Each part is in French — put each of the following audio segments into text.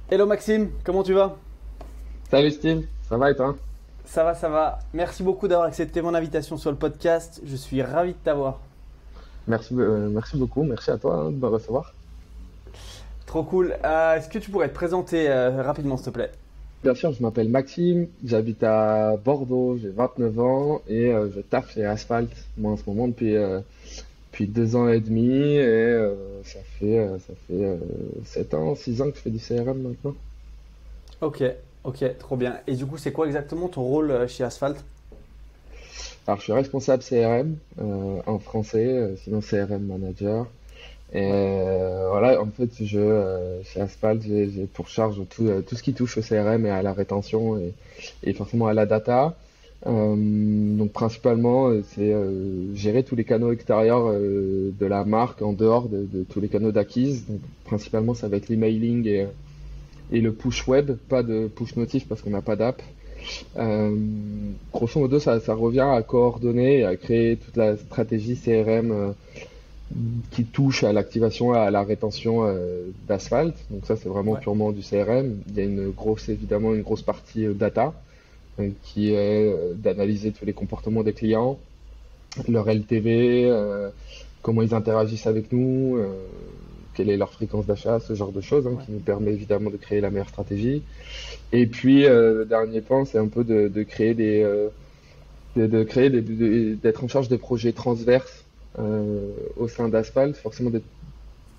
Hello Maxime, comment tu vas? Salut Steve, ça va et toi? Ça va, ça va. Merci beaucoup d'avoir accepté mon invitation sur le podcast. Je suis ravi de t'avoir. Merci beaucoup, merci à toi de me recevoir. Trop cool. Est-ce que tu pourrais te présenter rapidement, s'il te plaît? Bien sûr, je m'appelle Maxime, j'habite à Bordeaux, j'ai 29 ans et je taffe chez Asphalt, moi en ce moment depuis 2 ans et demi et ça fait 7 ans, 6 ans que je fais du CRM maintenant. Ok, ok, trop bien. Et du coup, c'est quoi exactement ton rôle chez Asphalt? Alors je suis responsable CRM en français, sinon CRM manager. Et Ouais, voilà, en fait, chez Asphalt, j'ai pour charge tout ce qui touche au CRM et à la rétention et forcément à la data. Donc principalement, c'est gérer tous les canaux extérieurs de la marque en dehors de tous les canaux d'acquise. Donc principalement, ça va être l'emailing et le push web, pas de push notif parce qu'on n'a pas d'app. Euh, Grosso modo, ça revient à coordonner et à créer toute la stratégie CRM qui touche à l'activation et à la rétention d'asphalte. Donc ça, c'est vraiment ouais, purement du CRM. Il y a évidemment une grosse partie data qui est d'analyser tous les comportements des clients, leur LTV, comment ils interagissent avec nous, quelle est leur fréquence d'achat, ce genre de choses, hein, ouais. qui nous permet évidemment de créer la meilleure stratégie. Et puis, le dernier point, c'est un peu de créer d'être en charge des projets transverses au sein d'Asphalt, forcément des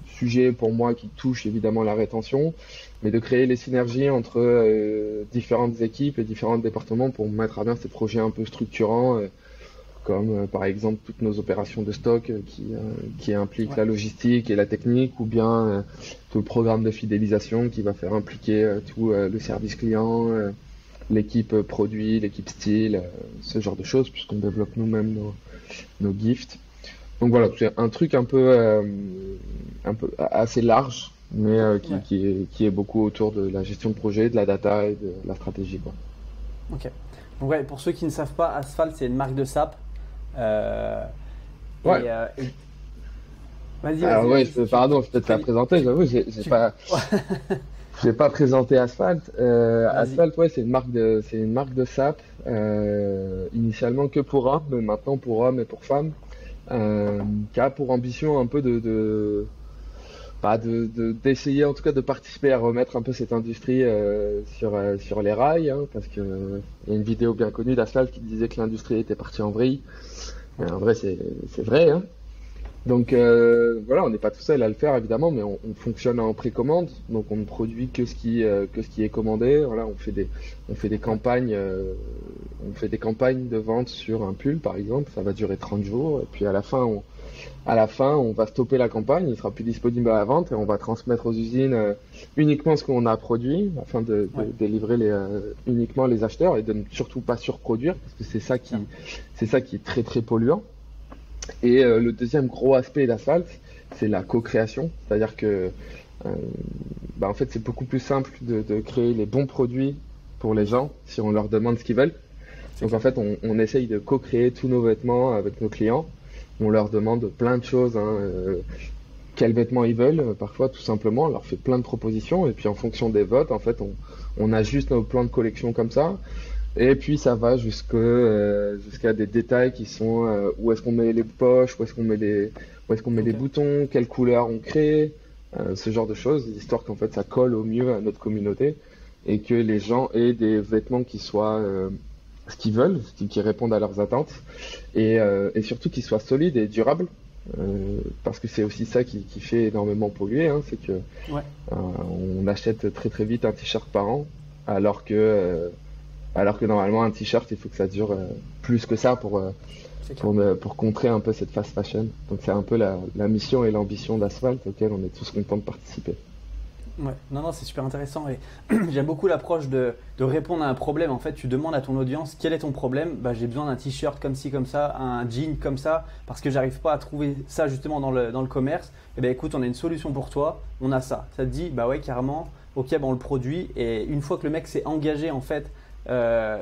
sujets pour moi qui touchent évidemment la rétention, mais de créer les synergies entre différentes équipes et différents départements pour mettre à bien ces projets un peu structurants, comme par exemple toutes nos opérations de stock qui impliquent Ouais. la logistique et la technique, ou bien tout le programme de fidélisation qui va faire impliquer tout le service client, l'équipe produit, l'équipe style, ce genre de choses, puisqu'on développe nous-mêmes nos gifts. Donc voilà, c'est un truc un peu assez large, mais Ouais. qui est beaucoup autour de la gestion de projet, de la data et de la stratégie, quoi. Ok. Donc ouais, pour ceux qui ne savent pas, Asphalt, c'est une marque de sap. Euh, Ouais. et vas-y, Alors vas-y, ouais, vas-y. pardon, je peux Tu te la préviens. présenter. J'avoue, Tu... Ouais. j'ai pas présenté Asphalt. Vas-y. Asphalt, ouais, c'est une marque de sap. Initialement que pour hommes, mais maintenant pour hommes et pour femmes. Qui a pour ambition un peu d'essayer en tout cas de participer à remettre un peu cette industrie sur les rails, hein, parce que il y a une vidéo bien connue d'Asphalt qui disait que l'industrie était partie en vrille. Mais Ok. en vrai, c'est vrai, hein. Donc voilà, on n'est pas tout seul à le faire évidemment, mais on fonctionne en précommande, donc on ne produit que ce qui est commandé. Voilà, on fait des Ouais. campagnes, on fait des campagnes de vente sur un pull par exemple, ça va durer 30 jours, et puis à la fin, on va stopper la campagne, il sera plus disponible à la vente et on va transmettre aux usines uniquement ce qu'on a produit afin Ouais. de livrer uniquement les acheteurs et de ne surtout pas surproduire parce que Tiens. c'est ça qui est très très polluant. Et le deuxième gros aspect d'Asphalt, c'est la co-création, c'est-à-dire que euh, en fait c'est beaucoup plus simple de créer les bons produits pour les gens si on leur demande ce qu'ils veulent. C'est Donc en clair. fait on essaye de co-créer tous nos vêtements avec nos clients. On leur demande plein de choses, hein, quels vêtements ils veulent, parfois tout simplement, on leur fait plein de propositions et puis en fonction des votes, en fait, on ajuste nos plans de collection comme ça. Et puis ça va jusqu'à des détails qui sont où est-ce qu'on met les poches, où est-ce qu'on met les Ok. boutons, quelle couleur on crée, ce genre de choses, histoire qu'en fait ça colle au mieux à notre communauté et que les gens aient des vêtements qui soient ce qu'ils veulent, qui répondent à leurs attentes et surtout qu'ils soient solides et durables. Parce que c'est aussi ça qui fait énormément polluer, hein, c'est que Ouais. on achète très très vite un t-shirt par an, alors alors que normalement un t-shirt il faut que ça dure plus que ça C'est clair. pour contrer un peu cette fast fashion. Donc c'est un peu la mission et l'ambition d'Asphalt auquel on est tous contents de participer. Ouais, non, non, c'est super intéressant et j'aime beaucoup l'approche de répondre à un problème. En fait, tu demandes à ton audience quel est ton problème. Bah, j'ai besoin d'un t-shirt comme ci, comme ça, un jean comme ça, parce que j'arrive pas à trouver ça justement dans le commerce. Et ben écoute, on a une solution pour toi, on a ça. Ça te dit, bah ouais, carrément, ok, bah, on le produit. Et une fois que le mec s'est engagé en fait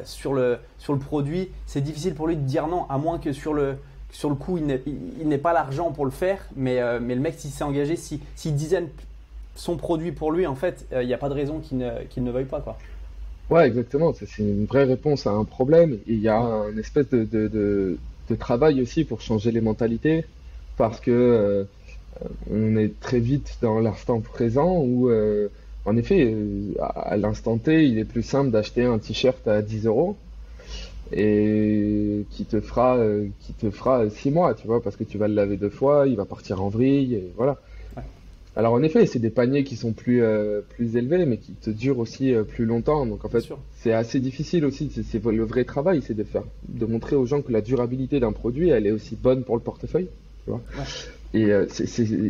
sur le produit, c'est difficile pour lui de dire non, à moins que sur le coup, il n'ait pas l'argent pour le faire. Mais le mec, s'il s'est engagé, s'il disait son produit pour lui, en fait, il n'y a pas de raison qu'il ne veuille pas, quoi. Ouais, exactement. C'est une vraie réponse à un problème. Et il y a un espèce de travail aussi pour changer les mentalités, parce que on est très vite dans l'instant présent où, en effet, à l'instant T, il est plus simple d'acheter un t-shirt à 10 euros et qui te fera 6 mois, tu vois, parce que tu vas le laver 2 fois, il va partir en vrille, et voilà. Ouais, Alors en effet, c'est des paniers qui sont plus élevés, mais qui te durent aussi plus longtemps. Donc en bien fait, sûr. c'est assez difficile aussi. C'est le vrai travail, c'est de montrer aux gens que la durabilité d'un produit, elle est aussi bonne pour le portefeuille. Tu vois. Ouais, Et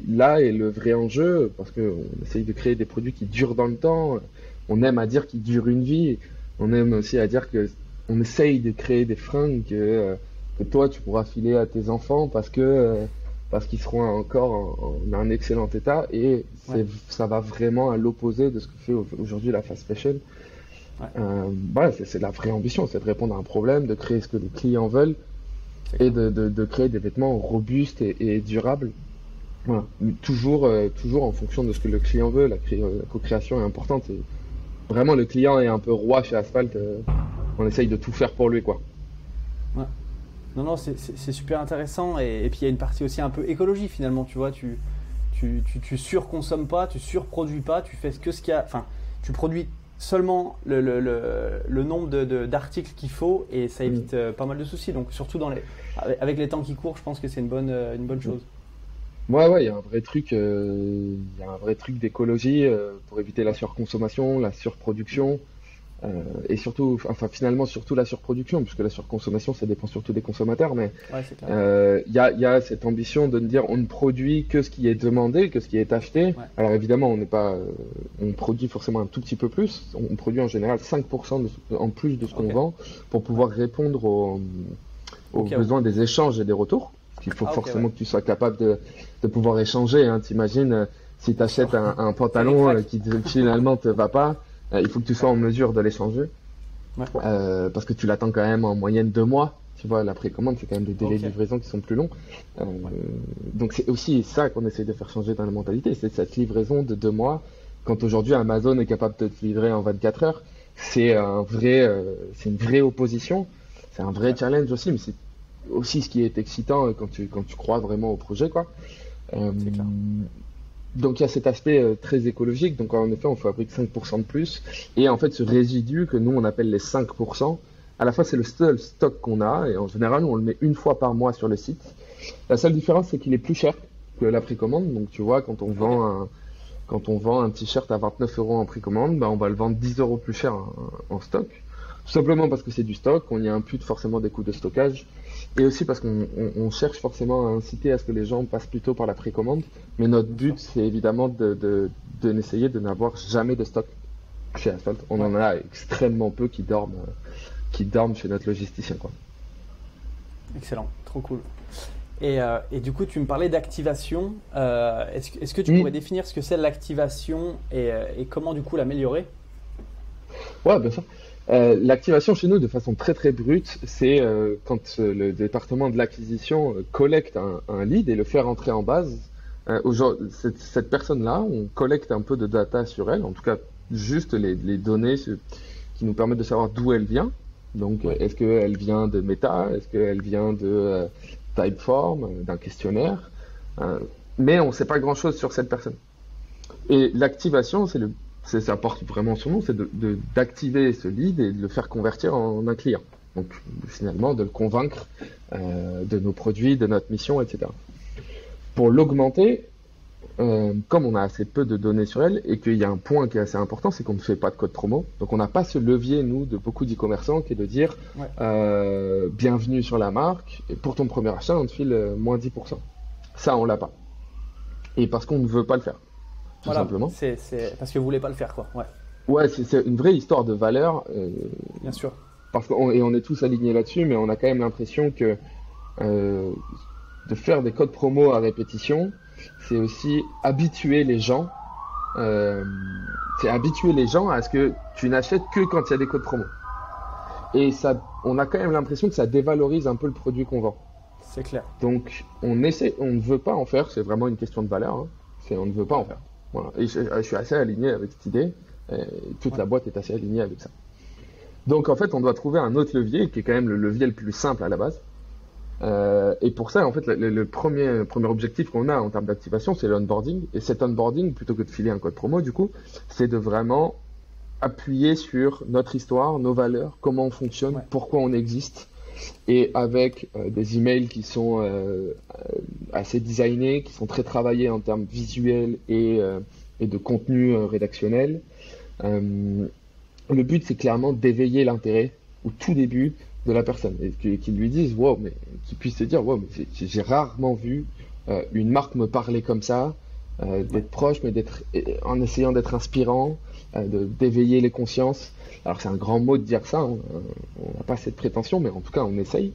là est le vrai enjeu, parce qu'on essaye de créer des produits qui durent dans le temps. On aime à dire qu'ils durent une vie. On aime aussi à dire que on essaye de créer des fringues que toi tu pourras filer à tes enfants parce qu'ils seront encore en un excellent état. Et ouais, ça va vraiment à l'opposé de ce que fait aujourd'hui la fast fashion. ouais, Voilà, c'est la vraie ambition, c'est de répondre à un problème, de créer ce que les clients veulent c'est et clair. de créer des vêtements robustes et durables. Voilà. Mais toujours en fonction de ce que le client veut. La co-création est importante. Et vraiment, le client est un peu roi chez Asphalt. On essaye de tout faire pour lui, quoi. Ouais. Non, non, c'est super intéressant. Et puis il y a une partie aussi un peu écologie finalement, tu vois. Tu surconsommes pas, tu surproduis pas, tu fais que ce qu'il y a. Enfin, tu produis seulement le nombre d'articles qu'il faut et ça Mm. évite pas mal de soucis. Donc, surtout avec les temps qui courent, je pense que c'est une bonne chose. Ouais, ouais, il y a un vrai truc, il y a un vrai truc d'écologie pour éviter la Ouais, surconsommation, la surproduction. Et surtout, enfin finalement surtout la surproduction, puisque la surconsommation ça dépend surtout des consommateurs, mais ouais, c'est clair. il y a cette ambition de ne dire on ne produit que ce qui est demandé, que ce qui est acheté. Ouais, Alors évidemment on n'est pas, on produit forcément un tout petit peu plus, on produit en général 5% en plus de ce qu'on ok. vend pour Ouais, pouvoir répondre au aux cas où. besoins des échanges et des retours. Parce qu'il faut Ah, ok, ouais, forcément que tu sois capable de pouvoir échanger, hein. T'imagines si tu bien sûr. achètes un C'est pantalon ric-rac. qui finalement te va pas, il faut que tu sois Ouais, en mesure de l'échanger. ouais, Parce que tu l'attends quand même en moyenne 2 mois. Tu vois, la précommande, c'est quand même des délais ok. de livraison qui sont plus longs. Euh, Ouais, donc c'est aussi ça qu'on essaie de faire changer dans la mentalité, c'est cette livraison de 2 mois. Quand aujourd'hui Amazon est capable de te livrer en 24 heures, c'est une vraie opposition, c'est un vrai ouais, challenge aussi, mais c'est aussi ce qui est excitant quand tu crois vraiment au projet, quoi. Euh, c'est clair. donc il y a cet aspect très écologique. Donc en effet, on fabrique 5% de plus. Et en fait, ce résidu que nous, on appelle les 5%, à la fois c'est le seul stock qu'on a. Et en général, on le met une fois par mois sur le site. La seule différence, c'est qu'il est plus cher que la précommande. Donc tu vois, Ok, quand on vend un t-shirt à 29 euros en précommande, bah, on va le vendre 10 euros plus cher en stock. Tout simplement parce que c'est du stock, on y impute forcément des coûts de stockage. Et aussi parce qu'on cherche forcément à inciter à ce que les gens passent plutôt par la précommande. Mais notre bien but, sûr. c'est évidemment de n'essayer de n'avoir jamais de stock chez Asphalt. On Ouais, en a extrêmement peu qui dorment chez notre logisticien, quoi. excellent, trop cool. Et du coup, tu me parlais d'activation. Est-ce que tu Hmm. pourrais définir ce que c'est l'activation et comment du coup l'améliorer? Ouais, bien sûr. L'activation chez nous, de façon très très brute, c'est quand le département de l'acquisition collecte un lead et le fait rentrer en base. Cette personne-là, on collecte un peu de data sur elle, en tout cas juste les données qui nous permettent de savoir d'où elle vient. Donc, Ouais, est-ce qu'elle vient de Meta? Est-ce qu'elle vient de Typeform, d'un questionnaire? Euh, mais on ne sait pas grand-chose sur cette personne. Et l'activation, ça porte vraiment son nom, c'est d'activer ce lead et de le faire convertir en un client. Donc finalement, de le convaincre de nos produits, de notre mission, etc. Pour l'augmenter, comme on a assez peu de données sur elle et qu'il y a un point qui est assez important, c'est qu'on ne fait pas de code promo. Donc on n'a pas ce levier, nous, de beaucoup d'e-commerçants, qui est de dire ouais. bienvenue sur la marque, et pour ton premier achat, on te file moins 10%. Ça, on l'a pas. Et parce qu'on ne veut pas le faire, tout Voilà, simplement. c'est parce que vous voulez pas le faire, quoi. Ouais, Ouais, c'est une vraie histoire de valeur, bien sûr. et on est tous alignés là-dessus, mais on a quand même l'impression que euh, de faire des codes promo à répétition, c'est aussi habituer les gens, euh, c'est habituer les gens à ce que tu n'achètes que quand il y a des codes promo. Et ça, on a quand même l'impression que ça dévalorise un peu le produit qu'on vend. C'est clair. Donc, on ne veut pas en faire, c'est vraiment une question de valeur, hein. On ne veut pas en faire. Voilà. Et je suis assez aligné avec cette idée. Et toute Ouais. la boîte est assez alignée avec ça. Donc en fait, on doit trouver un autre levier qui est quand même le levier le plus simple à la base. Et pour ça, en fait, le premier objectif qu'on a en termes d'activation, c'est l'onboarding. Et cet onboarding, plutôt que de filer un code promo, du coup, c'est de vraiment appuyer sur notre histoire, nos valeurs, comment on fonctionne, Ouais. pourquoi on existe, et avec des emails qui sont assez designés, qui sont très travaillés en termes visuels et de contenu rédactionnel. Euh, le but, c'est clairement d'éveiller l'intérêt au tout début de la personne et qu'ils lui disent, wow, mais qu'ils puissent se dire, wow, mais j'ai rarement vu une marque me parler comme ça, Ouais. d'être proche, mais en essayant d'être inspirant, d'éveiller les consciences. Alors c'est un grand mot de dire ça, hein, on n'a pas cette prétention, mais en tout cas on essaye.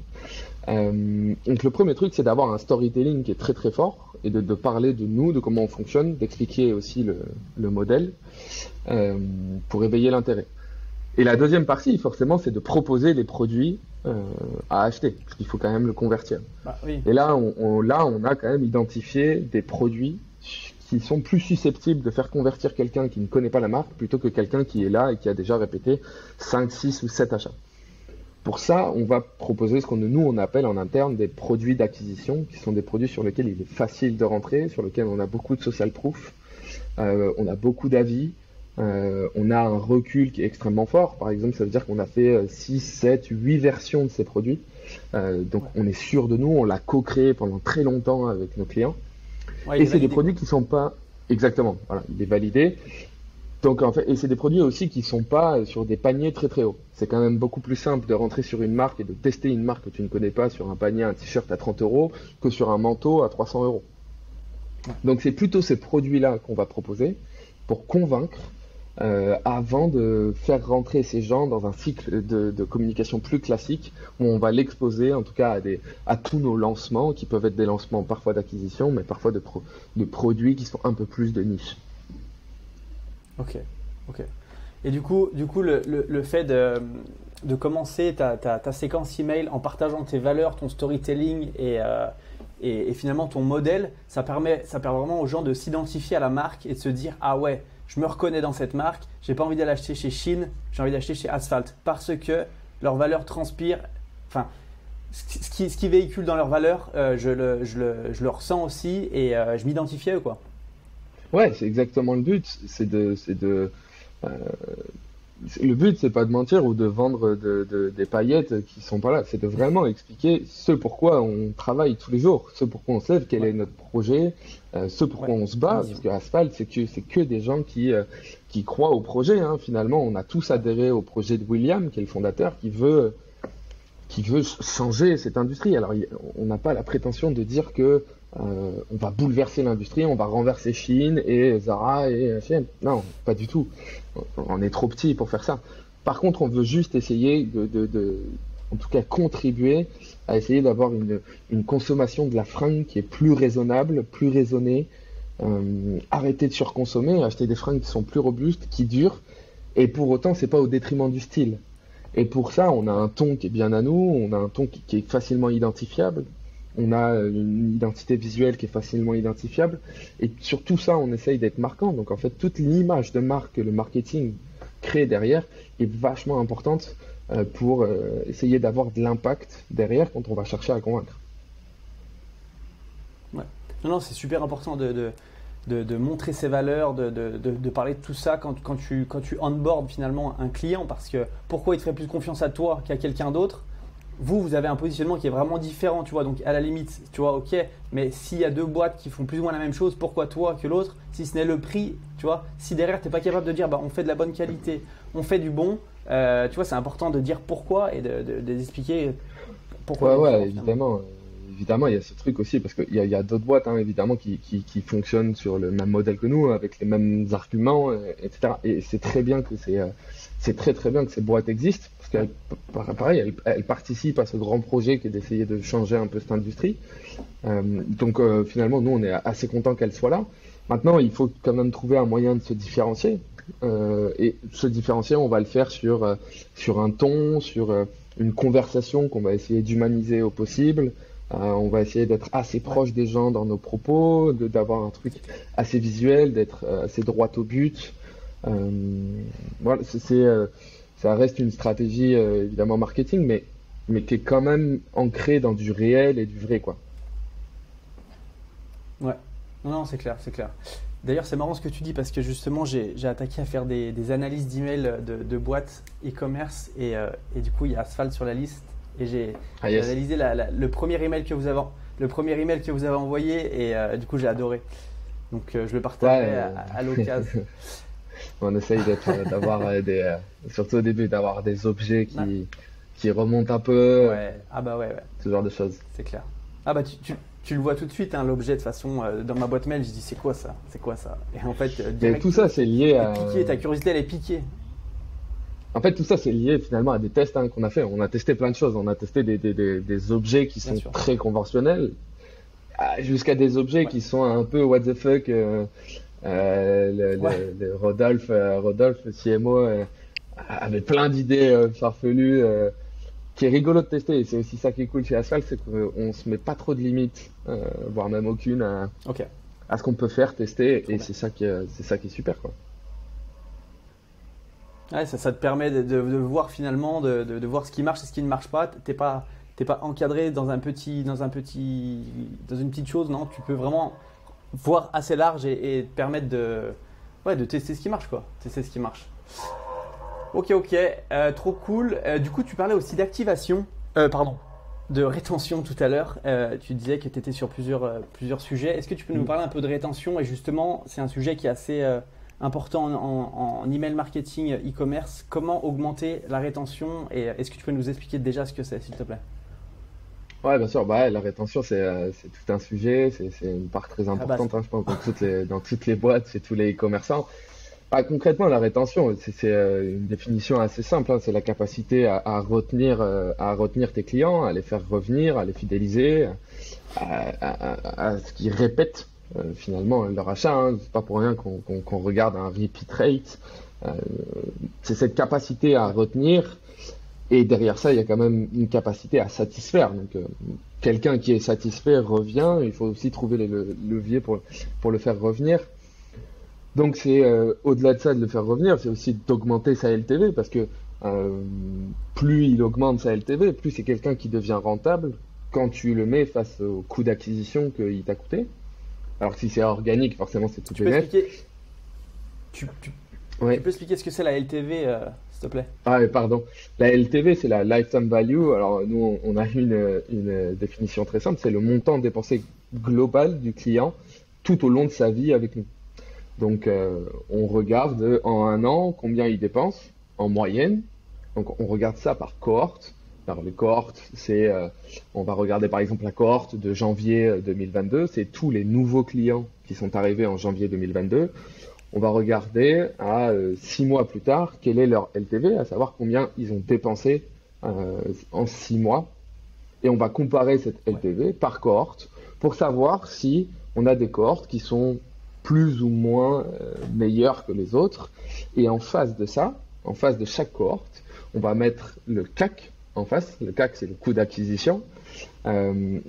Donc le premier truc, c'est d'avoir un storytelling qui est très très fort et de parler de nous, de comment on fonctionne, d'expliquer aussi le modèle euh, pour éveiller l'intérêt. Et la deuxième partie, forcément, c'est de proposer des produits à acheter, parce qu'il faut quand même le convertir. Bah oui. Et là, on a quand même identifié des produits qui sont plus susceptibles de faire convertir quelqu'un qui ne connaît pas la marque plutôt que quelqu'un qui est là et qui a déjà répété 5, 6 ou 7 achats. Pour ça, on va proposer ce on appelle en interne des produits d'acquisition, qui sont des produits sur lesquels il est facile de rentrer, sur lesquels on a beaucoup de social proof, on a beaucoup d'avis, on a un recul qui est extrêmement fort. Par exemple, ça veut dire qu'on a fait 6, 7, 8 versions de ces produits. Donc Ouais. on est sûr de nous, on l'a co-créé pendant très longtemps avec nos clients. Ouais, il Et est c'est des validé, produits quoi. qui sont pas exactement, voilà, il est validé. Donc en fait, et c'est des produits aussi qui sont pas sur des paniers très très hauts. C'est quand même beaucoup plus simple de rentrer sur une marque et de tester une marque que tu ne connais pas sur un panier, un t-shirt à 30 euros que sur un manteau à 300 euros. Ouais. Donc c'est plutôt ces produits-là qu'on va proposer pour convaincre avant de faire rentrer ces gens dans un cycle de communication plus classique où on va l'exposer en tout cas à tous nos lancements qui peuvent être des lancements parfois d'acquisition mais parfois de produits qui sont un peu plus de niche. Ok. Ok. Et du coup le fait de commencer ta séquence email en partageant tes valeurs, ton storytelling et finalement ton modèle, ça permet vraiment aux gens de s'identifier à la marque et de se dire ah ouais, je me reconnais dans cette marque, j'ai pas envie d'aller acheter chez Shein, j'ai envie d'acheter chez Asphalt parce que leurs valeurs transpirent, enfin ce qui véhicule dans leurs valeurs, je le ressens aussi et je m'identifie à eux quoi. Ouais, c'est exactement le but. Euh, le but, c'est pas de mentir ou de vendre des paillettes qui sont pas là. C'est de vraiment expliquer ce pourquoi on travaille tous les jours, ce pourquoi on se lève, quel Ouais, est notre projet, ce ouais, pourquoi on se la bat. Parce vision. que Asphalt, c'est que des gens qui croient au projet, hein. Finalement, on a tous Ouais, adhéré au projet de William, qui est le fondateur, qui veut changer cette industrie. Alors, on n'a pas la prétention de dire que on va bouleverser l'industrie, on va renverser Shein et Zara et H&M. Non, pas du tout. On est trop petit pour faire ça. Par contre, on veut juste essayer en tout cas, contribuer à essayer d'avoir une consommation de la fringue qui est plus raisonnable, plus raisonnée. Arrêter de surconsommer, acheter des fringues qui sont plus robustes, qui durent. Et pour autant, c'est pas au détriment du style. Et pour ça, on a ouais, un ton qui est bien à nous, on a un ton qui est facilement identifiable, on a une identité visuelle qui est facilement identifiable, et sur tout ça, on essaye d'être marquant. Donc en fait, toute l'image de marque que le marketing crée derrière est vachement importante pour essayer d'avoir de l'impact derrière quand on va chercher à convaincre. ouais. Non, non, c'est super important de montrer ses valeurs, de parler de tout ça quand tu onboard finalement un client parce que pourquoi il te ferait plus confiance à toi qu'à quelqu'un d'autre. Vous avez un positionnement qui est vraiment différent, tu vois. Donc, à la limite, tu vois, ok, mais s'il y a deux boîtes qui font plus ou moins la même chose, pourquoi toi que l'autre, si ce n'est le prix, tu vois. Si derrière, tu n'es pas capable de dire, bah, on fait de la bonne qualité, on fait du bon, tu vois, c'est important de dire pourquoi et d'expliquer pourquoi Ouais, tu es ouais, différent finalement. évidemment, il y a ce truc aussi, parce qu'il y a d'autres boîtes, hein, évidemment, qui fonctionnent sur le même modèle que nous, avec les mêmes arguments, etc. Et c'est très bien que c'est très très bien que ces boîtes existent, parce Ouais, pareil, elles participent à ce grand projet qui est d'essayer de changer un peu cette industrie. Donc finalement, nous, on est assez contents qu'elles soient là. Maintenant, il faut quand même trouver un moyen de se différencier. Et se différencier, on va le faire sur un ton, sur une conversation qu'on va essayer d'humaniser au possible, On va essayer d'être assez proche des gens dans nos propos, d'avoir un truc assez visuel, d'être assez droit au but. Voilà, ça reste une stratégie évidemment marketing, mais qui est quand même ancrée dans du réel et du vrai, quoi. Ouais. Non, non, c'est clair, c'est clair. D'ailleurs, c'est marrant ce que tu dis parce que justement, j'ai attaqué à faire des analyses d'emails de boîtes e-commerce et du coup, il y a Asphalt sur la liste et Ah j'ai yes. analysé le premier email que vous avez, le premier email que vous avez envoyé et du coup, j'ai adoré. Donc, je le Ouais, partagerai à l'occasion. on essaye d'avoir surtout au début, d'avoir des objets Ouais, qui remontent un peu, ouais. Ah bah ouais, ouais, ce genre de choses. c'est clair. Ah bah tu le vois tout de suite, hein, l'objet de toute façon, dans ma boîte mail, je dis c'est quoi ça? C'est quoi ça? Et en fait, Mais tout direct, ça, c'est lié t'es à, piqué, ta curiosité, elle est piquée. en fait, tout ça, c'est lié finalement à des tests hein, qu'on a fait. On a testé plein de choses. On a testé des objets qui Bien sont sûr. très conventionnels, jusqu'à des objets Ouais. qui sont un peu what the fuck. Ouais. Rodolphe, le CMO, avait plein d'idées farfelues, qui est rigolo de tester. Et c'est aussi ça qui est cool chez Asphalt, c'est qu'on se met pas trop de limites, voire même aucune, Ok, à ce qu'on peut faire tester. trop Et bien. c'est ça qui est super, quoi. Ouais, ça te permet de voir finalement, de voir ce qui marche et ce qui ne marche pas. T'es pas encadré dans une petite chose, non? Tu peux vraiment voir assez large et te permettre ouais, de tester ce qui marche, quoi. Tester ce qui marche. Ok, ok, trop cool. Du coup, tu parlais aussi d'activation, pardon, de rétention tout à l'heure. Tu disais que tu étais sur plusieurs sujets. Est-ce que tu peux nous Mm. parler un peu de rétention? Et justement, c'est un sujet qui est assez important en email marketing e-commerce. Comment augmenter la rétention? Et est-ce que tu peux nous expliquer déjà ce que c'est, s'il te plaît? Ouais, bien sûr, bah, ouais, la rétention, c'est tout un sujet, c'est une part très C'est la base. importante, hein, je pense, dans toutes les boîtes, chez tous les commerçants. Bah, concrètement, la rétention, c'est une définition assez simple, hein, c'est la capacité à retenir tes clients, à les faire revenir, à les fidéliser, à ce qu'ils répètent finalement leur achat. Hein. C'est pas pour rien qu'on regarde un repeat rate. Euh, c'est cette capacité à Ouais, retenir et derrière ça, il y a quand même une capacité à satisfaire. Donc, quelqu'un qui est satisfait revient. Il faut aussi trouver les leviers pour le faire revenir. Donc, c'est au-delà de ça, de le faire revenir, c'est aussi d'augmenter sa LTV parce que euh, plus il augmente sa LTV, plus c'est quelqu'un qui devient rentable quand tu le mets face au coût d'acquisition qu'il t'a coûté. Alors que si c'est organique, forcément, c'est tout tu peux bénef. expliquer, tu, tu- tu Ouais. peux expliquer ce que c'est la LTV, s'il te plaît? Ah, pardon. La LTV, c'est la lifetime value. Alors, nous, on a une définition très simple, c'est le montant dépensé global du client tout au long de sa vie avec nous. Donc, on regarde en un an combien il dépense en moyenne. Donc, on regarde ça par cohorte. Alors, les cohortes, on va regarder par exemple la cohorte de janvier 2022. C'est tous les nouveaux clients qui sont arrivés en janvier 2022. On va regarder à 6 mois plus tard quel est leur LTV, à savoir combien ils ont dépensé en 6 mois. Et on va comparer cette Ouais, LTV par cohorte pour savoir si on a des cohortes qui sont plus ou moins meilleures que les autres. Et en face de ça, en face de chaque cohorte, on va mettre le CAC en face. Le CAC, c'est le coût d'acquisition,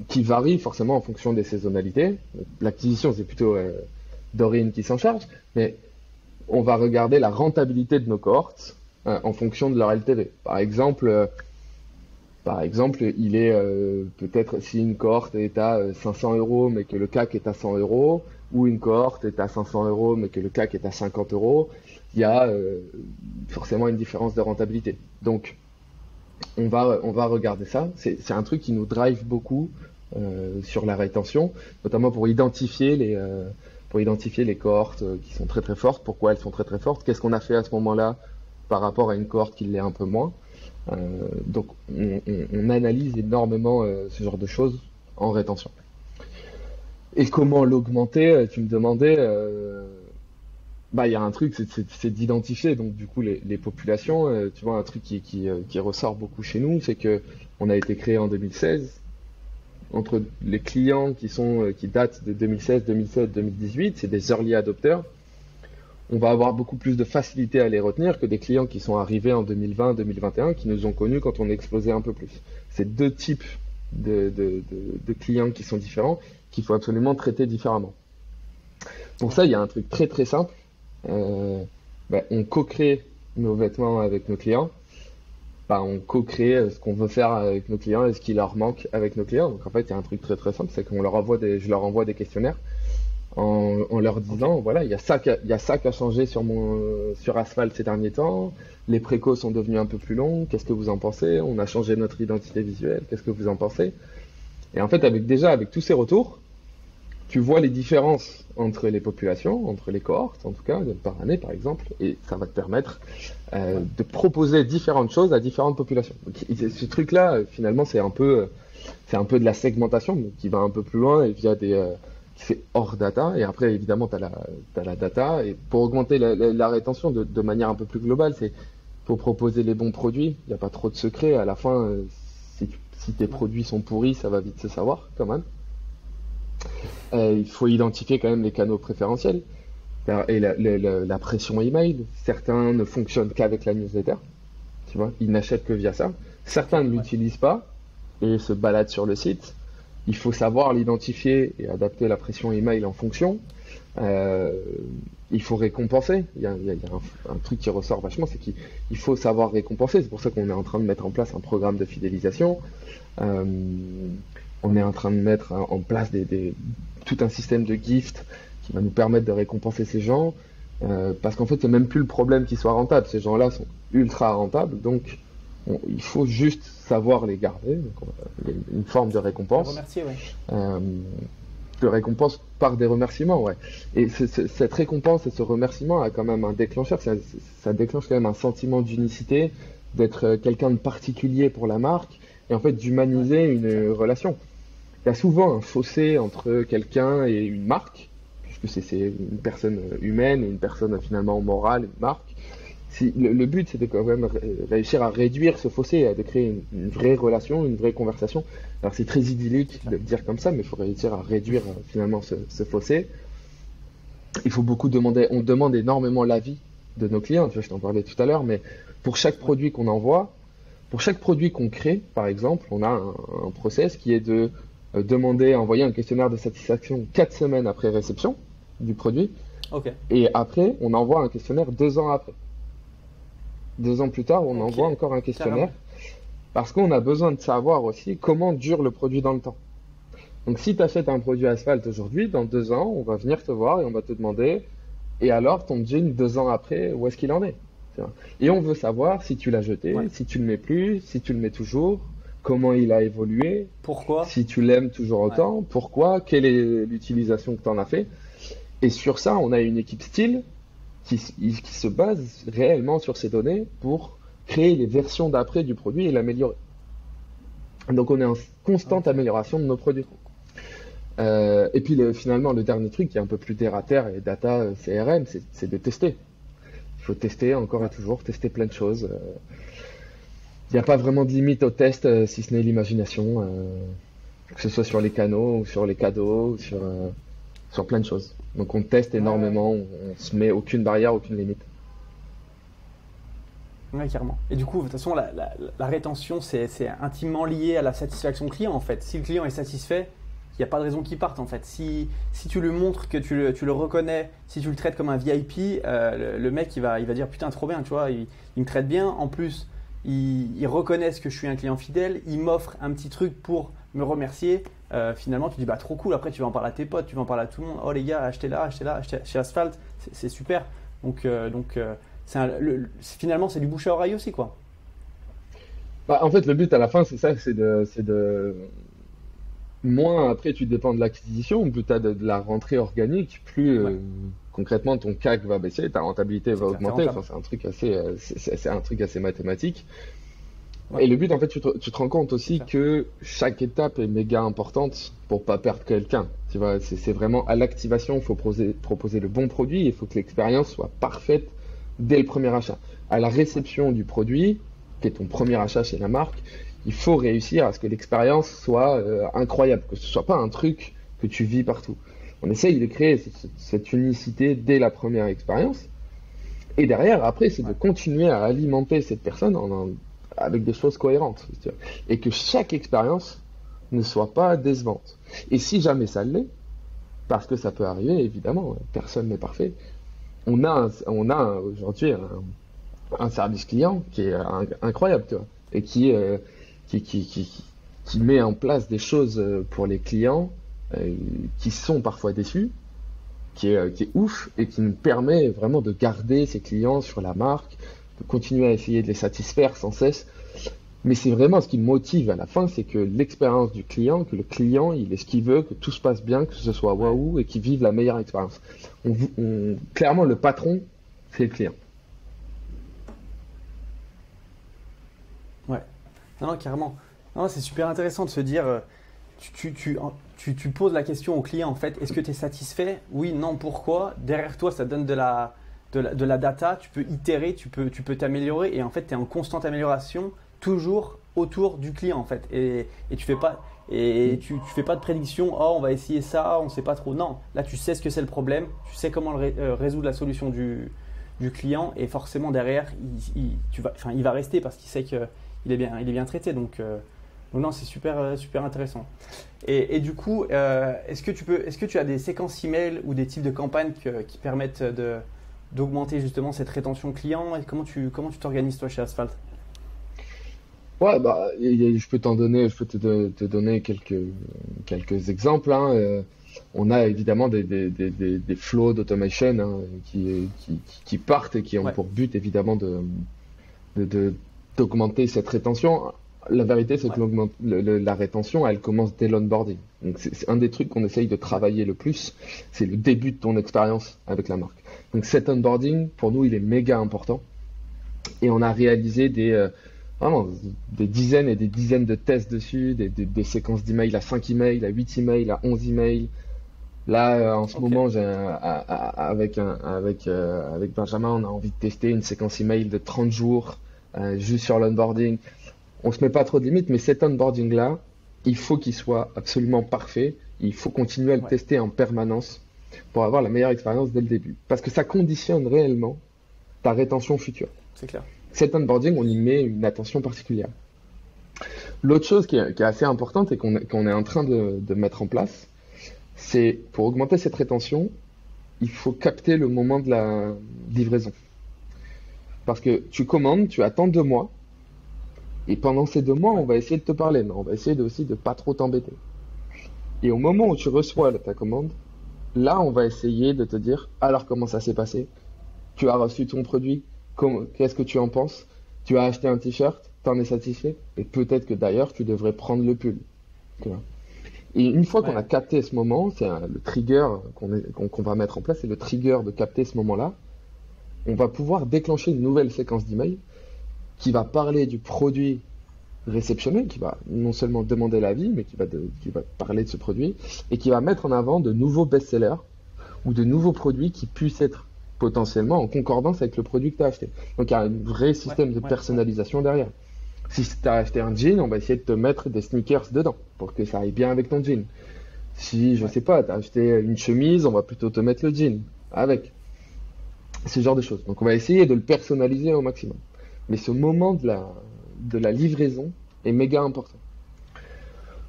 qui varie forcément en fonction des saisonnalités. L'acquisition, c'est plutôt Dorine qui s'en charge, mais on va regarder la rentabilité de nos cohortes en fonction de leur LTV. Par exemple, il est peut-être si une cohorte est à 500 euros mais que le CAC est à 100 euros, ou une cohorte est à 500 euros mais que le CAC est à 50 euros, il y a forcément une différence de rentabilité. Donc, on va regarder ça. C'est un truc qui nous drive beaucoup sur la rétention, notamment pour identifier les cohortes qui sont très très fortes, pourquoi elles sont très très fortes, qu'est-ce qu'on a fait à ce moment-là par rapport à une cohorte qui l'est un peu moins. Donc on analyse énormément ce genre de choses en rétention. Et comment l'augmenter, tu me demandais, bah il y a un truc, c'est d'identifier donc du coup les populations. Tu vois un truc qui ressort beaucoup chez nous, c'est que on a été créé en 2016. Entre les clients qui datent de 2016, 2017, 2018, c'est des early adopters. On va avoir beaucoup plus de facilité à les retenir que des clients qui sont arrivés en 2020, 2021, qui nous ont connus quand on explosait un peu plus. C'est deux types de clients qui sont différents, qu'il faut absolument traiter différemment. Pour ça, il y a un truc très très simple. Euh, on co-crée nos vêtements avec nos clients. On co-crée ce qu'on veut faire avec nos clients et ce qui leur manque avec nos clients. Donc en fait, il y a un truc très très simple, c'est je leur envoie des questionnaires en leur Ok. disant, voilà, il y a ça qui a changé sur Asphalt ces derniers temps. Les précos sont devenus un peu plus longs. Qu'est-ce que vous en pensez? On a changé notre identité visuelle. Qu'est-ce que vous en pensez? Et en fait, avec tous ces retours, tu vois les différences entre les populations, entre les cohortes, en tout cas, par année par exemple, et ça va te permettre Ouais. de proposer différentes choses à différentes populations. Donc, ce truc-là, finalement, c'est un peu de la segmentation mais qui va un peu plus loin et qui fait hors data. Et après, évidemment, t'as la data. Et pour augmenter la rétention de manière un peu plus globale, c'est pour proposer les bons produits. Il n'y a pas trop de secrets. À la fin, si tes Ouais. produits sont pourris, ça va vite se savoir quand même. Il faut identifier quand même les canaux préférentiels. Et la pression email, certains ne fonctionnent qu'avec la newsletter, tu vois, ils n'achètent que via ça. Ok. Certains ne Ouais. l'utilisent pas et se baladent sur le site. Il faut savoir l'identifier et adapter la pression email en fonction. Euh, il faut récompenser. Il y a un truc qui ressort vachement, c'est qu'il faut savoir récompenser. C'est pour ça qu'on est en train de mettre en place un programme de fidélisation. Euh, on est en train de mettre en place tout un système de gift qui va nous permettre de récompenser ces gens. Parce qu'en fait, c'est même plus le problème qu'ils soient rentables. Ces gens-là sont ultra rentables, donc il faut juste savoir les garder. Donc, il y a une forme Les remercier, ouais. euh, de récompense par des remerciements, ouais. Et cette récompense et ce remerciement a quand même un déclencheur. Ça déclenche quand même un sentiment d'unicité, d'être quelqu'un de particulier pour la marque, et en fait Ouais. d'humaniser C'est clair. une relation. Il y a souvent un fossé entre quelqu'un et une marque, puisque c'est une personne humaine et une personne finalement morale, une marque. Si, le but, c'est de quand même réussir à réduire ce fossé, de créer une vraie relation, une vraie conversation. Alors c'est très C'est idyllique clair. de le dire comme ça, mais il faut réussir à réduire finalement ce fossé. Il faut beaucoup demander, on demande énormément l'avis de nos clients, tu vois, je t'en parlais tout à l'heure, mais pour chaque Ouais. produit qu'on envoie, pour chaque produit qu'on crée, par exemple, on a un process qui est de demander, envoyer un questionnaire de satisfaction 4 semaines après réception du produit, Ok. et après, on envoie un questionnaire 2 ans après. 2 ans plus tard, on Ok. envoie encore un questionnaire Carrément. parce qu'on a besoin de savoir aussi comment dure le produit dans le temps. Donc, si tu achètes un produit asphalte aujourd'hui, dans 2 ans, on va venir te voir et on va te demander, et alors ton jean 2 ans après, où est-ce qu'il en est? Tu vois. Et on veut savoir si tu l'as Ouais. jeté, si tu le mets plus, si tu le mets toujours, comment il a évolué, Pourquoi? si tu l'aimes toujours Ouais. autant, pourquoi, quelle est l'utilisation que tu en as fait. Et sur ça, on a une équipe style qui se base réellement sur ces données pour créer les versions d'après du produit et l'améliorer. Donc on est en constante Ok. amélioration de nos produits. Trop cool. Et puis finalement, le dernier truc qui est un peu plus terre à terre et data CRM, c'est de tester. Il faut tester encore et Ouais. toujours, tester plein de choses. Il n'y a pas vraiment de limite au test si ce n'est l'imagination, que ce soit sur les canaux ou sur les cadeaux, ou sur plein de choses. Donc on teste Ouais, ouais. énormément, on se met aucune barrière, aucune limite. Ouais, carrément. Et du coup, de toute façon, la rétention, c'est intimement lié à la satisfaction client, en fait. Si le client est satisfait, il n'y a pas de raison qu'il parte, en fait. Si tu lui montres que tu le reconnais, si tu le traites comme un VIP, le mec, il va dire putain, trop bien, tu vois, il me traite bien. En plus, il reconnaît que je suis un client fidèle, il m'offre un petit truc pour me remercier. Finalement, tu dis bah trop cool. Après, tu vas en parler à tes potes, tu vas en parler à tout le monde. Oh les gars, achetez là, achetez chez Asphalt, c'est super. Donc, finalement, c'est du bouche à oreille aussi, quoi. Bah, en fait, le but à la fin, c'est ça, moins après tu dépends de l'acquisition, plus tu as de la rentrée organique, plus Ouais, concrètement ton CAC va baisser, ta rentabilité c'est va clair, t'es augmenter. Enfin, rentable. c'est un truc assez, c'est un truc assez mathématique. Ouais, Et le but, en fait, tu te rends compte c'est aussi clair. que chaque étape est méga importante pour pas perdre quelqu'un. Tu vois, c'est vraiment à l'activation, il faut proposer le bon produit, il faut que l'expérience soit parfaite dès le premier achat. À la Ouais, réception du produit, qui est ton premier achat chez la marque, il faut réussir à ce que l'expérience soit incroyable, que ce soit pas un truc que tu vis partout. On essaye de créer cette unicité dès la première expérience. Et derrière, après, c'est de ouais, continuer à alimenter cette personne avec des choses cohérentes. Et que chaque expérience ne soit pas décevante. Et si jamais ça l'est, parce que ça peut arriver, évidemment, personne n'est parfait, on a aujourd'hui un service client qui est incroyable, tu vois, et qui met en place des choses pour les clients qui sont parfois déçus, qui est ouf et qui nous permet vraiment de garder ses clients sur la marque, de continuer à essayer de les satisfaire sans cesse. Mais c'est vraiment ce qui me motive à la fin, c'est que l'expérience du client, que le client, il est ce qu'il veut, que tout se passe bien, que ce soit waouh et qu'il vive la meilleure expérience. Clairement, le patron, c'est le client. Ouais. Non, non, carrément. Non, c'est super intéressant de se dire, tu poses la question au client en fait, est-ce que tu es satisfait? Oui, non, pourquoi? Derrière toi, ça donne de la data, tu peux itérer, tu peux t'améliorer et en fait, tu es en constante amélioration, toujours autour du client en fait. Et tu fais pas de prédiction, oh, on va essayer ça, on sait pas trop. Non, là, tu sais ce que c'est le problème, tu sais comment résoudre la solution du client et forcément derrière, il va rester parce qu'il sait qu'il est bien traité. Donc non, c'est super intéressant. Et du coup, est-ce que tu as des séquences email ou des types de campagnes qui permettent d'augmenter justement cette rétention client et comment tu t'organises toi chez Asphalt? Ouais, bah, je peux te donner quelques exemples, hein. On a évidemment des flows d'automation, hein, qui partent et qui ont Ouais, pour but évidemment de- de- d'augmenter cette rétention. La vérité, c'est que ouais, la rétention, elle commence dès l'onboarding. Donc, c'est un des trucs qu'on essaye de ouais, travailler le plus, c'est le début de ton expérience avec la marque. Donc, cet onboarding, pour nous, il est méga important. Et on a réalisé vraiment des dizaines et des dizaines de tests dessus, des séquences d'emails à 5 emails, à 8 emails, à 11 emails. Là, en ce ok, moment, avec Benjamin, on a envie de tester une séquence email de 30 jours, juste sur l'onboarding. On se met pas trop de limites, mais cet onboarding-là, il faut qu'il soit absolument parfait. Il faut continuer à le ouais, tester en permanence pour avoir la meilleure expérience dès le début. Parce que ça conditionne réellement ta rétention future. c'est clair. Cet onboarding, on y met une attention particulière. L'autre chose qui est assez importante et qu'on est en train de mettre en place, c'est pour augmenter cette rétention, il faut capter le moment de la livraison. Parce que tu commandes, tu attends 2 mois, et pendant ces 2 mois, on Ouais, va essayer de te parler, mais on va essayer aussi de pas trop t'embêter. Et au moment où tu reçois ta commande, là, on va essayer de te dire, alors comment ça s'est passé? Tu as reçu ton produit, qu'est-ce que tu en penses? Tu as acheté un t-shirt, t'en es satisfait? Et peut-être que d'ailleurs, tu devrais prendre le pull. Tu vois. Et une fois qu'on a ouais, capté ce moment, c'est le trigger qu'on va mettre en place, c'est le trigger de capter ce moment-là. On va pouvoir déclencher une nouvelle séquence d'email qui va parler du produit réceptionné, qui va non seulement demander l'avis, mais qui va parler de ce produit et qui va mettre en avant de nouveaux best-sellers ou de nouveaux produits qui puissent être potentiellement en concordance avec le produit que tu as acheté. Donc il y a un vrai ouais, système de ouais. personnalisation derrière. Si tu as acheté un jean, on va essayer de te mettre des sneakers dedans pour que ça aille bien avec ton jean. Si, je Ouais. sais pas, tu as acheté une chemise, on va plutôt te mettre le jean avec. Ce genre de choses. Donc on va essayer de le personnaliser au maximum. Mais ce moment de la livraison est méga important.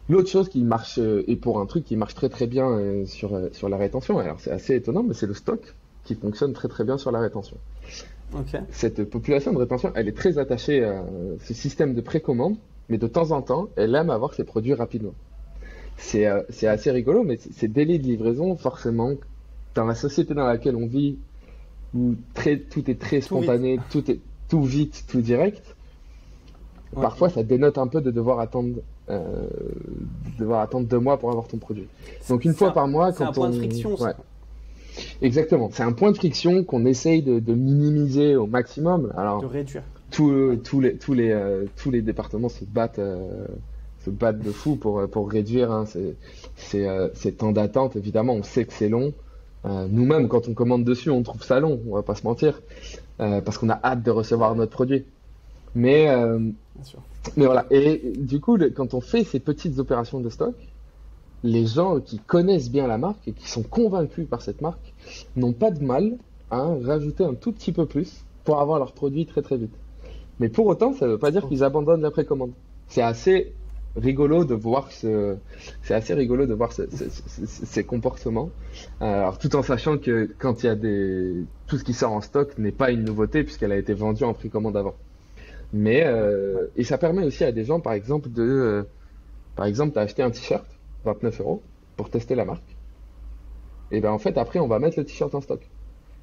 L'autre chose qui marche, et pour un truc qui marche très très bien sur la rétention, alors c'est assez étonnant, mais c'est le stock qui fonctionne très très bien sur la rétention. Ok, Cette population de rétention, elle est très attachée à ce système de précommande, mais de temps en temps, elle aime avoir ses produits rapidement. C'est assez rigolo, mais ces délais de livraison, forcément, dans la société dans laquelle on vit, où tout est très tout vite. spontané, tout est tout vite, tout direct, Ouais, parfois ça dénote un peu euh, de devoir attendre 2 mois pour avoir ton produit. Donc une fois par mois, c'est un quand point de on... friction Ouais, ça. exactement. C'est un point de friction qu'on essaye de minimiser au maximum. De Alors, réduire. Ouais, tous les départements se battent de fou pour réduire, hein, ces temps d'attente. Évidemment, on sait que c'est long. Nous-mêmes, quand on commande dessus, on trouve ça long, on va pas se mentir, parce qu'on a hâte de recevoir ouais, notre produit. Mais, euh, bien sûr. mais voilà. Et du coup, quand on fait ces petites opérations de stock, les gens qui connaissent bien la marque et qui sont convaincus par cette marque n'ont pas de mal à rajouter un tout petit peu plus pour avoir leur produit très très vite. Mais pour autant, ça ne veut pas dire Ok. qu'ils abandonnent la précommande. C'est assez rigolo de voir c'est assez rigolo de voir ces comportements. Alors tout en sachant que quand il y a tout ce qui sort en stock n'est pas une nouveauté puisqu'elle a été vendue en précommande avant. Mais et ça permet aussi à des gens, par exemple, par exemple, t'as acheté un t-shirt 29 € pour tester la marque. Et ben en fait après on va mettre le t-shirt en stock.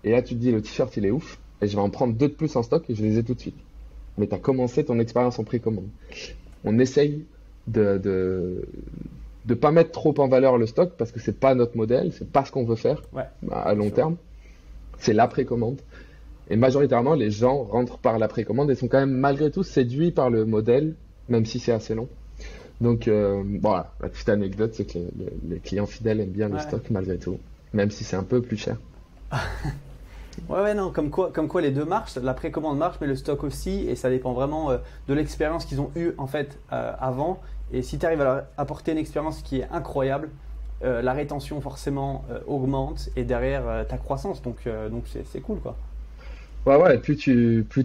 Et là tu te dis le t-shirt il est ouf et je vais en prendre deux de plus en stock et je les ai tout de suite. Mais tu as commencé ton expérience en précommande. On essaye de pas mettre trop en valeur le stock parce que c'est pas notre modèle, c'est pas ce qu'on veut faire Ouais, à long sûr. terme. C'est la précommande. Et majoritairement, les gens rentrent par la précommande et sont quand même malgré tout séduits par le modèle, même si c'est assez long. Donc voilà, la petite anecdote, c'est que les clients fidèles aiment bien le Ouais. stock malgré tout, même si c'est un peu plus cher. Ouais, non, comme quoi les deux marchent, la précommande marche, mais le stock aussi, et ça dépend vraiment de l'expérience qu'ils ont eue en fait avant. Et si tu arrives à leur apporter une expérience qui est incroyable, la rétention forcément augmente et derrière ta croissance, donc c'est cool quoi. Ouais, ouais, plus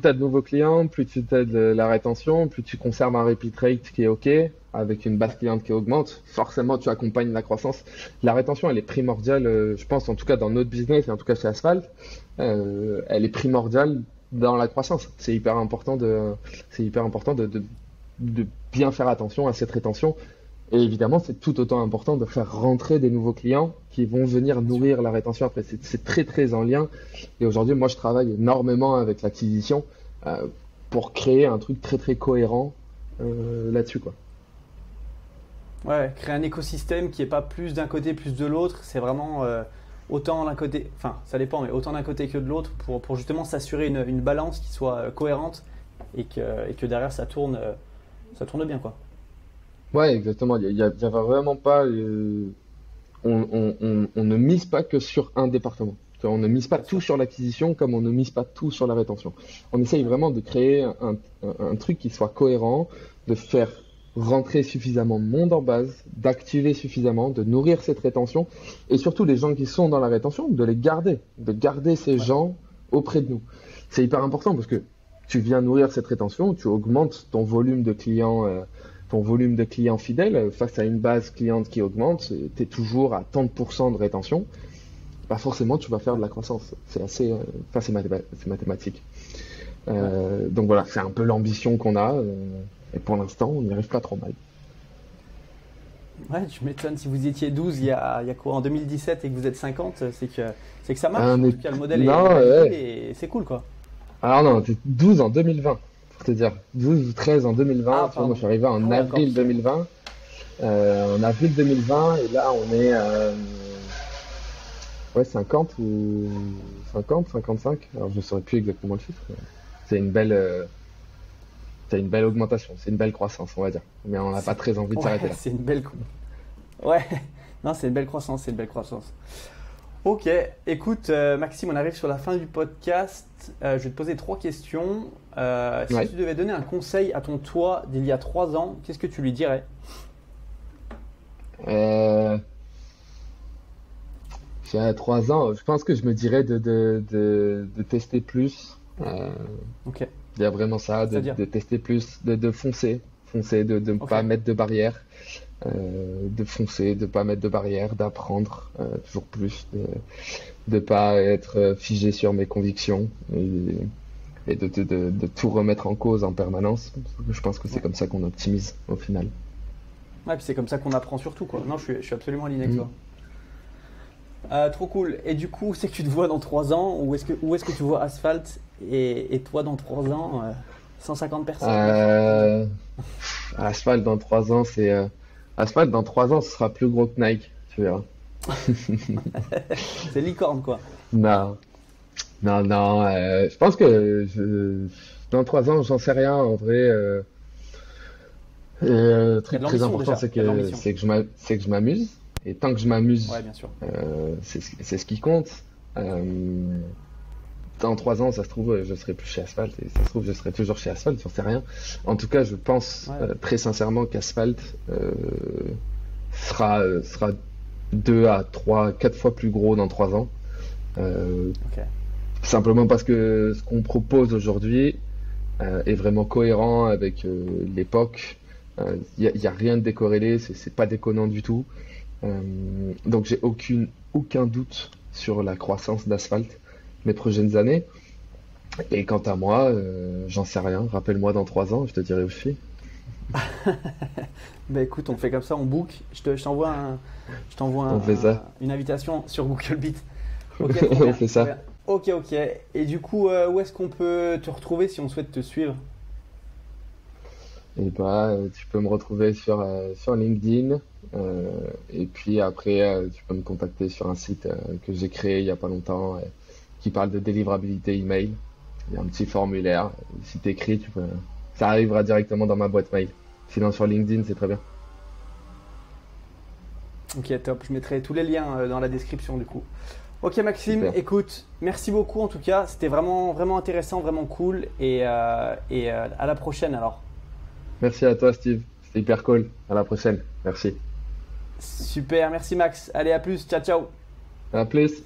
t'as de nouveaux clients, plus tu t'as de la rétention, plus tu conserves un repeat rate qui est OK, avec une base Ouais, cliente qui augmente, forcément tu accompagnes la croissance. La rétention, elle est primordiale, je pense, en tout cas dans notre business et en tout cas chez Asphalt, elle est primordiale dans la croissance. C'est hyper important de bien faire attention à cette rétention. Et évidemment, c'est tout autant important de faire rentrer des nouveaux clients qui vont venir bien sûr. nourrir la rétention après. C'est très très en lien. Et aujourd'hui, moi, je travaille énormément avec l'acquisition euh, pour créer un truc très très cohérent là-dessus, quoi. Ouais, créer un écosystème qui est pas plus d'un côté, plus de l'autre, c'est vraiment autant d'un côté, enfin ça dépend, mais autant d'un côté que de l'autre pour justement s'assurer une balance qui soit cohérente et que derrière ça tourne bien quoi. Ouais, exactement. Il y a vraiment pas. On ne mise pas que sur un département. On ne mise pas Bien tout sûr. sur l'acquisition comme on ne mise pas tout sur la rétention. On essaye vraiment de créer un truc qui soit cohérent, de faire rentrer suffisamment de monde en base, d'activer suffisamment, de nourrir cette rétention, et surtout les gens qui sont dans la rétention, de garder ces Ouais, gens auprès de nous. C'est hyper important parce que tu viens nourrir cette rétention, tu augmentes ton volume de clients fidèles face à une base cliente qui augmente, tu es toujours à tant de pourcents de rétention, bah forcément tu vas faire de la croissance. C'est assez, enfin c'est mathématique. ouais. Donc voilà, c'est un peu l'ambition qu'on a, et pour l'instant on n'y arrive pas trop mal. Ouais, tu m'étonnes, si vous étiez 12 il y a quoi, en 2017 et que vous êtes 50, c'est que ça Ah, marche. En tout cas, le modèle est non, validé ouais. et c'est cool quoi. Alors non, t'es 12 en 2020, pour te dire. 12 ou 13 en 2020, Ah, tu vois, moi je pardon. suis arrivé en Ah ouais, encore avril pire. 2020. En avril 2020, et là on est ouais, 50 ou 50, 55. Alors je ne saurais plus exactement le chiffre. Mais C'est une belle, euh, c'est une belle augmentation, c'est une belle croissance, on va dire. Mais on n'a pas C'est- très envie de Ouais, s'arrêter là. c'est une belle. Ouais, non, c'est une belle croissance, c'est une belle croissance. Ok, écoute, Maxime, on arrive sur la fin du podcast. Je vais te poser trois questions. Si Ouais. tu devais donner un conseil à ton toi d'il y a 3 ans, qu'est-ce que tu lui dirais? Euh, j'ai 3 ans, je pense que je me dirais de tester plus. Ok, Il y a vraiment ça, c'est-à-dire? de tester plus, de foncer, foncer, de ne Ok, pas mettre de barrières, de foncer, de pas mettre de barrières, d'apprendre toujours plus, de pas être figé sur mes convictions et de tout remettre en cause en permanence. Je pense que c'est ouais. comme ça qu'on optimise au final. Ouais, puis c'est comme ça qu'on apprend surtout, quoi. Non, je suis absolument aligné avec Mm. toi. Trop cool. Et du coup, c'est que tu te vois dans 3 ans, où est-ce que tu vois Asphalt et toi dans 3 ans, 150 personnes, 200 personnes? Euh, Asphalt dans 3 ans, Asphalt dans 3 ans, ce sera plus gros que Nike, tu verras. C'est licorne, quoi. Non, non, non. Je pense que dans 3 ans, j'en sais rien en vrai. Le Il y a truc de très l'ambition important, déjà, il y a de l'ambition. c'est que je m'amuse. Et tant que je Ouais, m'amuse, bien sûr. c'est ce qui compte. Euh, Dans 3 ans, ça se trouve, je serai plus chez Asphalt et ça se trouve, je serai toujours chez Asphalt, j'en sais rien. En tout cas, je pense Ouais, très sincèrement qu'Asphalt sera 2 à 3, 4 fois plus gros dans 3 ans. Euh, ok. Simplement parce que ce qu'on propose aujourd'hui est vraiment cohérent avec l'époque, Y a rien de décorrélé, c'est pas déconnant du tout. Donc j'ai aucun doute sur la croissance d'Asphalt mes prochaines années. Et quant à moi, j'en sais rien. Rappelle-moi dans 3 ans, je te dirai où je suis. Bah écoute, on fait comme ça, on book. Je t'envoie On fait ça. une invitation sur Google Meet. Ok, trop On bien, fait trop ça. bien. Ok, ok. Et du coup, où est-ce qu'on peut te retrouver si on souhaite te suivre? Et bah, tu peux me retrouver sur LinkedIn. euh, et puis après, tu peux me contacter sur un site que j'ai créé il y a pas longtemps qui parle de délivrabilité email. Il y a un petit formulaire. Si t'écris, ça arrivera directement dans ma boîte mail. Sinon, sur LinkedIn, c'est très bien. Ok, top. Je mettrai tous les liens dans la description du coup. Ok, Maxime, Super. écoute, merci beaucoup en tout cas. C'était vraiment, vraiment intéressant, vraiment cool. Et à la prochaine alors. Merci à toi, Steve. C'était hyper cool. À la prochaine. Merci. Super, merci Max. Allez, à plus. Ciao, ciao. À plus.